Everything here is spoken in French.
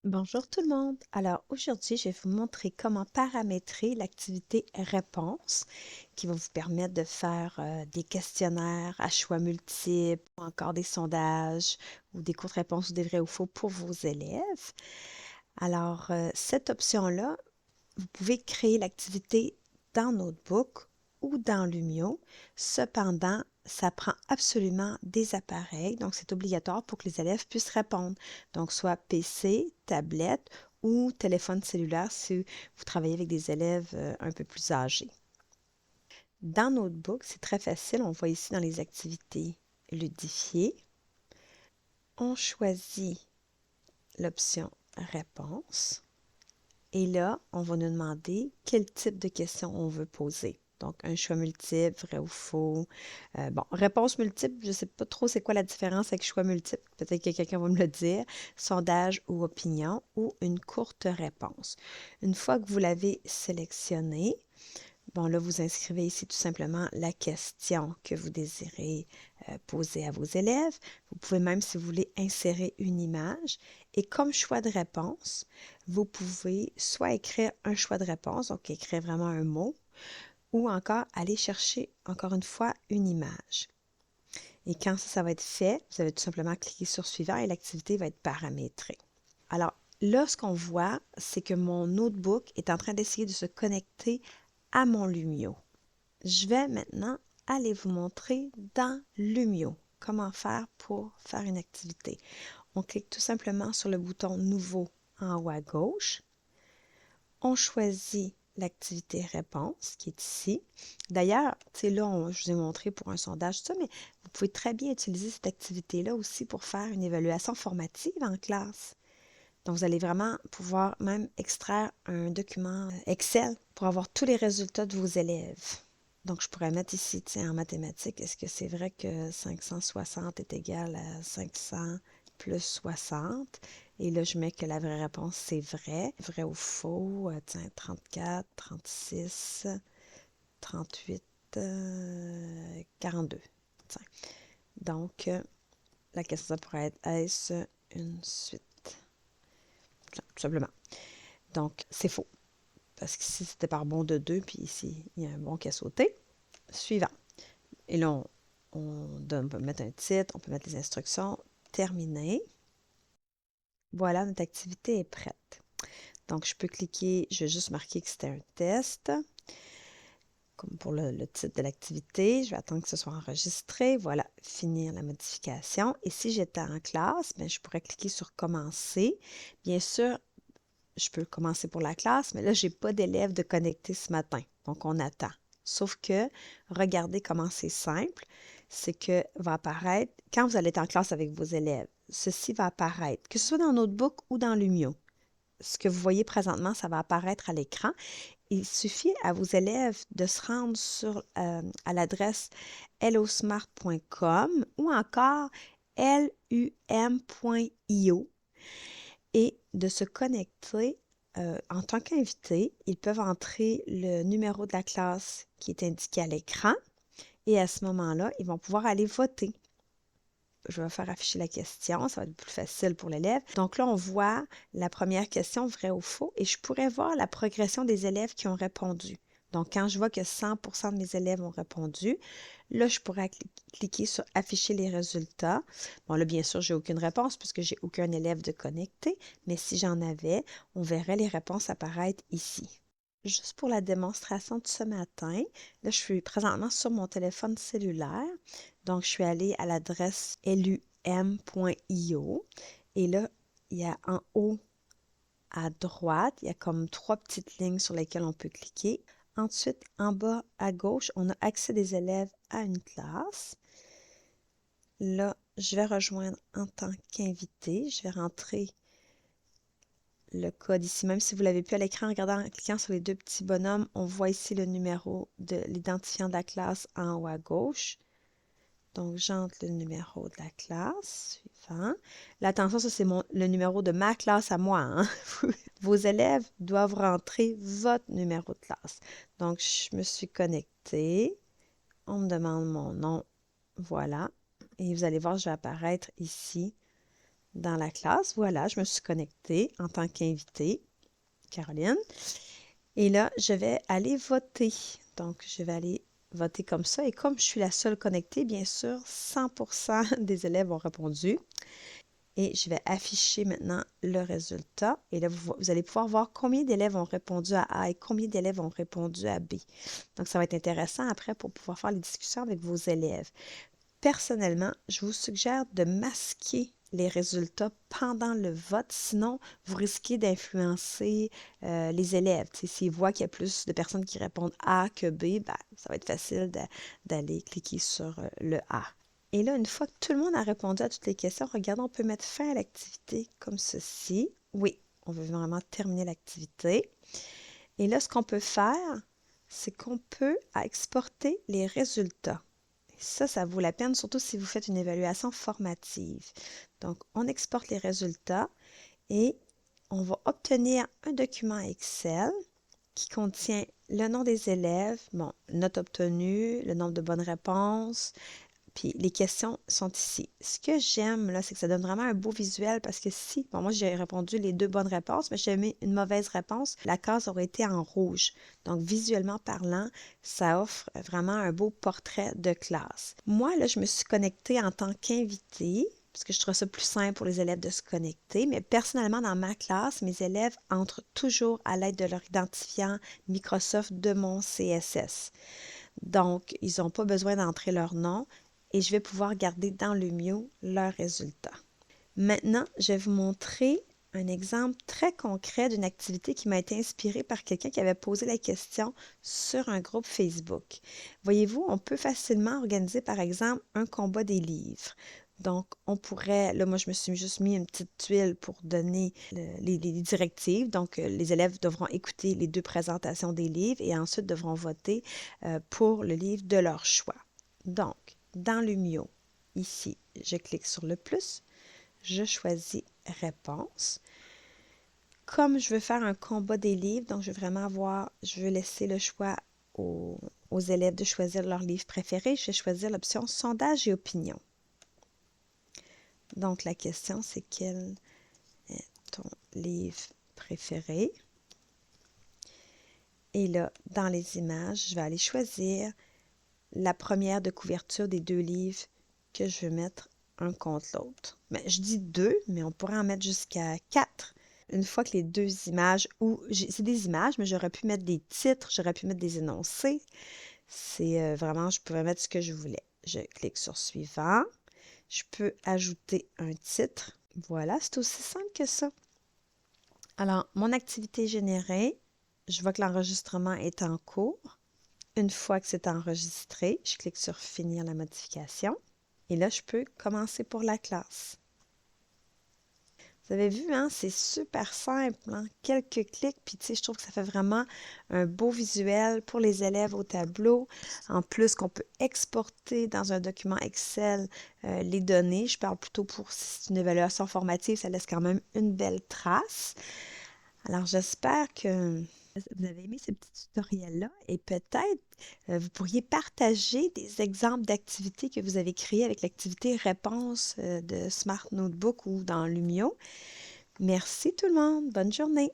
Bonjour tout le monde. Alors aujourd'hui, je vais vous montrer comment paramétrer l'activité réponse qui va vous permettre de faire des questionnaires à choix multiples ou encore des sondages ou des courtes réponses ou des vrais ou faux pour vos élèves. Alors, cette option-là, vous pouvez créer l'activité dans Notebook ou dans Lumio. Cependant, ça prend absolument des appareils, donc c'est obligatoire pour que les élèves puissent répondre. Donc, soit PC, tablette ou téléphone cellulaire si vous travaillez avec des élèves un peu plus âgés. Dans Notebook, c'est très facile. On voit ici dans les activités ludifiées. On choisit l'option réponse. Et là, on va nous demander quel type de questions on veut poser. Donc, un choix multiple, vrai ou faux. Bon, réponse multiple, je ne sais pas trop c'est quoi la différence avec choix multiple. Peut-être que quelqu'un va me le dire. Sondage ou opinion ou une courte réponse. Une fois que vous l'avez sélectionné, bon, là, vous inscrivez ici tout simplement la question que vous désirez poser à vos élèves. Vous pouvez même, si vous voulez, insérer une image. Et comme choix de réponse, vous pouvez soit écrire un choix de réponse, donc écrire vraiment un mot, ou encore aller chercher, encore une fois, une image. Et quand ça va être fait, vous allez tout simplement cliquer sur suivant et l'activité va être paramétrée. Alors, là, ce qu'on voit, c'est que mon notebook est en train d'essayer de se connecter à mon Lumio. Je vais maintenant aller vous montrer dans Lumio comment faire pour faire une activité. On clique tout simplement sur le bouton Nouveau en haut à gauche. On choisit l'activité réponse qui est ici. D'ailleurs, tu sais, là, je vous ai montré pour un sondage, tout ça, mais vous pouvez très bien utiliser cette activité-là aussi pour faire une évaluation formative en classe. Donc, vous allez vraiment pouvoir même extraire un document Excel pour avoir tous les résultats de vos élèves. Donc, je pourrais mettre ici, tiens, en mathématiques, est-ce que c'est vrai que 560 est égal à 500 plus 60? Et là, je mets que la vraie réponse, c'est vrai. Vrai ou faux? Tiens, 34, 36, 38, 42. Tiens. Donc, la question, ça pourrait être, est-ce une suite? Tout simplement. Donc, c'est faux. Parce qu'ici, c'était par bond de 2, puis ici, il y a un bond qui a sauté. Suivant. Et là, on peut mettre un titre, on peut mettre les instructions. Terminé. Voilà, notre activité est prête. Donc, je peux cliquer, je vais juste marquer que c'était un test, comme pour le titre de l'activité. Je vais attendre que ce soit enregistré. Voilà, finir la modification. Et si j'étais en classe, bien, je pourrais cliquer sur Commencer. Bien sûr, je peux commencer pour la classe, mais là, je n'ai pas d'élèves de connecter ce matin. Donc, on attend. Sauf que, regardez comment c'est simple. C'est que va apparaître, quand vous allez être en classe avec vos élèves, ceci va apparaître, que ce soit dans Notebook ou dans Lumio. Ce que vous voyez présentement, ça va apparaître à l'écran. Il suffit à vos élèves de se rendre à l'adresse hellosmart.com ou encore lum.io et de se connecter en tant qu'invité. Ils peuvent entrer le numéro de la classe qui est indiqué à l'écran et à ce moment-là, ils vont pouvoir aller voter. Je vais faire afficher la question, ça va être plus facile pour l'élève. Donc là, on voit la première question, vrai ou faux, et je pourrais voir la progression des élèves qui ont répondu. Donc, quand je vois que 100% de mes élèves ont répondu, là, je pourrais cliquer sur afficher les résultats. Bon, là, bien sûr, j'ai aucune réponse puisque j'ai aucun élève de connecté, mais si j'en avais, on verrait les réponses apparaître ici. Juste pour la démonstration de ce matin, là, je suis présentement sur mon téléphone cellulaire. Donc, je suis allée à l'adresse lum.io et là, il y a en haut à droite, il y a comme 3 petites lignes sur lesquelles on peut cliquer. Ensuite, en bas à gauche, on a accès des élèves à une classe. Là, je vais rejoindre en tant qu'invité. Je vais rentrer le code ici. Même si vous l'avez plus à l'écran, en cliquant sur les deux petits bonhommes, on voit ici le numéro de l'identifiant de la classe en haut à gauche. Donc, j'entre le numéro de la classe. Suivant. Là, attention, ça, c'est le numéro de ma classe à moi. Hein? Vos élèves doivent rentrer votre numéro de classe. Donc, je me suis connectée. On me demande mon nom. Voilà. Et vous allez voir, je vais apparaître ici dans la classe. Voilà, je me suis connectée en tant qu'invitée, Caroline. Et là, je vais aller voter. Donc, je vais aller voter comme ça. Et comme je suis la seule connectée, bien sûr, 100% des élèves ont répondu. Et je vais afficher maintenant le résultat. Et là, vous allez pouvoir voir combien d'élèves ont répondu à A et combien d'élèves ont répondu à B. Donc, ça va être intéressant après pour pouvoir faire les discussions avec vos élèves. Personnellement, je vous suggère de masquer les résultats pendant le vote, sinon vous risquez d'influencer les élèves. S'ils voient qu'il y a plus de personnes qui répondent A que B, ben, ça va être facile d'aller cliquer sur le A. Et là, une fois que tout le monde a répondu à toutes les questions, regardez, on peut mettre fin à l'activité comme ceci. Oui, on veut vraiment terminer l'activité. Et là, ce qu'on peut faire, c'est qu'on peut exporter les résultats. Ça vaut la peine, surtout si vous faites une évaluation formative. Donc, on exporte les résultats et on va obtenir un document Excel qui contient le nom des élèves, bon, note obtenue, le nombre de bonnes réponses, puis les questions sont ici. Ce que j'aime, là, c'est que ça donne vraiment un beau visuel parce que si, bon, moi j'ai répondu les 2 bonnes réponses, mais j'ai mis une mauvaise réponse, la case aurait été en rouge. Donc, visuellement parlant, ça offre vraiment un beau portrait de classe. Moi, là, je me suis connectée en tant qu'invitée parce que je trouve ça plus simple pour les élèves de se connecter, mais personnellement, dans ma classe, mes élèves entrent toujours à l'aide de leur identifiant Microsoft de mon CSS. Donc, ils n'ont pas besoin d'entrer leur nom et je vais pouvoir garder dans Lumio leurs résultats. Maintenant, je vais vous montrer un exemple très concret d'une activité qui m'a été inspirée par quelqu'un qui avait posé la question sur un groupe Facebook. Voyez-vous, on peut facilement organiser, par exemple, un combat des livres. Donc, on pourrait, là, moi, je me suis juste mis une petite tuile pour donner les directives. Donc, les élèves devront écouter les 2 présentations des livres et ensuite devront voter pour le livre de leur choix. Donc, dans Lumio, ici, je clique sur le plus, je choisis réponse. Comme je veux faire un combat des livres, donc je veux laisser le choix aux élèves de choisir leur livre préféré, je vais choisir l'option sondage et opinion. Donc, la question, c'est quel est ton livre préféré? Et là, dans les images, je vais aller choisir la première de couverture des 2 livres que je veux mettre un contre l'autre. Mais je dis 2, mais on pourrait en mettre jusqu'à 4. Une fois que les 2 images, c'est des images, mais j'aurais pu mettre des titres, j'aurais pu mettre des énoncés. C'est vraiment, je pouvais mettre ce que je voulais. Je clique sur suivant. Je peux ajouter un titre. Voilà, c'est aussi simple que ça. Alors, mon activité est générée. Je vois que l'enregistrement est en cours. Une fois que c'est enregistré, je clique sur Finir la modification. Et là, je peux commencer pour la classe. Vous avez vu, hein, c'est super simple, hein? Quelques clics, puis tu sais, je trouve que ça fait vraiment un beau visuel pour les élèves au tableau. En plus, qu'on peut exporter dans un document Excel les données. Je parle plutôt pour si c'est une évaluation formative, ça laisse quand même une belle trace. Alors, j'espère que vous avez aimé ce petit tutoriel-là et peut-être vous pourriez partager des exemples d'activités que vous avez créées avec l'activité réponse de Smart Notebook ou dans Lumio. Merci tout le monde. Bonne journée.